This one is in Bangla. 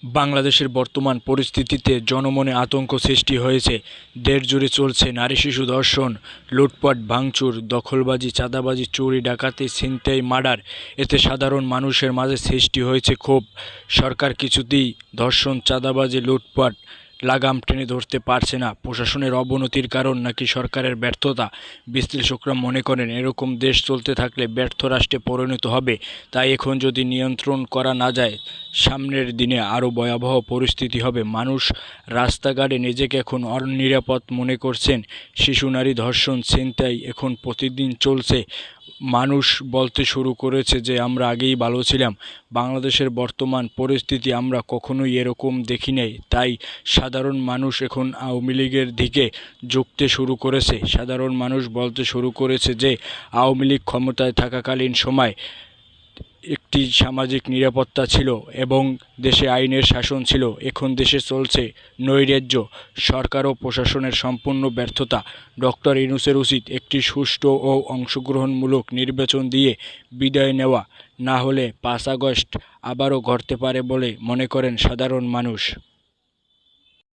বাংলাদেশের বর্তমান পরিস্থিতিতে জনমনে আতঙ্ক সৃষ্টি হয়েছে। দেশজুড়ে চলছে নারী শিশু ধর্ষণ, লুটপাট, ভাঙচুর, দখলবাজি, চাঁদাবাজি, চুরি, ডাকাতি, ছিনতাই, মার্ডার। এতে সাধারণ মানুষের মাঝে সৃষ্টি হয়েছে ক্ষোভ। সরকার কিছুতেই ধর্ষণ, চাঁদাবাজি, লুটপাট লাগাম টেনে ধরতে পারছে না। প্রশাসনের অবনতির কারণ নাকি সরকারের ব্যর্থতা? বিশ্লেষকরা মনে করেন, এরকম দেশ চলতে থাকলে ব্যর্থ রাষ্ট্রে পরিণত হবে। তাই এখন যদি নিয়ন্ত্রণ করা না যায়, সামনের দিনে আরও ভয়াবহ পরিস্থিতি হবে। মানুষ রাস্তাঘাটে নিজেকে এখন অনিরাপদ মনে করছেন। শিশু নারী ধর্ষণ, ছিনতাই এখন প্রতিদিন চলছে। মানুষ বলতে শুরু করেছে যে আমরা আগেই ভালো ছিলাম। বাংলাদেশের বর্তমান পরিস্থিতি আমরা কখনোই এরকম দেখি নাই। তাই সাধারণ মানুষ এখন আওয়ামী লীগের দিকে ঝুঁকতে শুরু করেছে। সাধারণ মানুষ বলতে শুরু করেছে যে আওয়ামী লীগ ক্ষমতায় থাকাকালীন সময় একটি সামাজিক নিরাপত্তা ছিল এবং দেশে আইনের শাসন ছিল। এখন দেশে চলছে নৈরাজ্য, সরকার ও প্রশাসনের সম্পূর্ণ ব্যর্থতা। ডক্টর ইউনূসের উচিত একটি সুষ্ঠু ও অংশগ্রহণমূলক নির্বাচন দিয়ে বিদায় নেওয়া। না হলে ৫ আগস্ট আবারও ঘটতে পারে বলে মনে করেন সাধারণ মানুষ।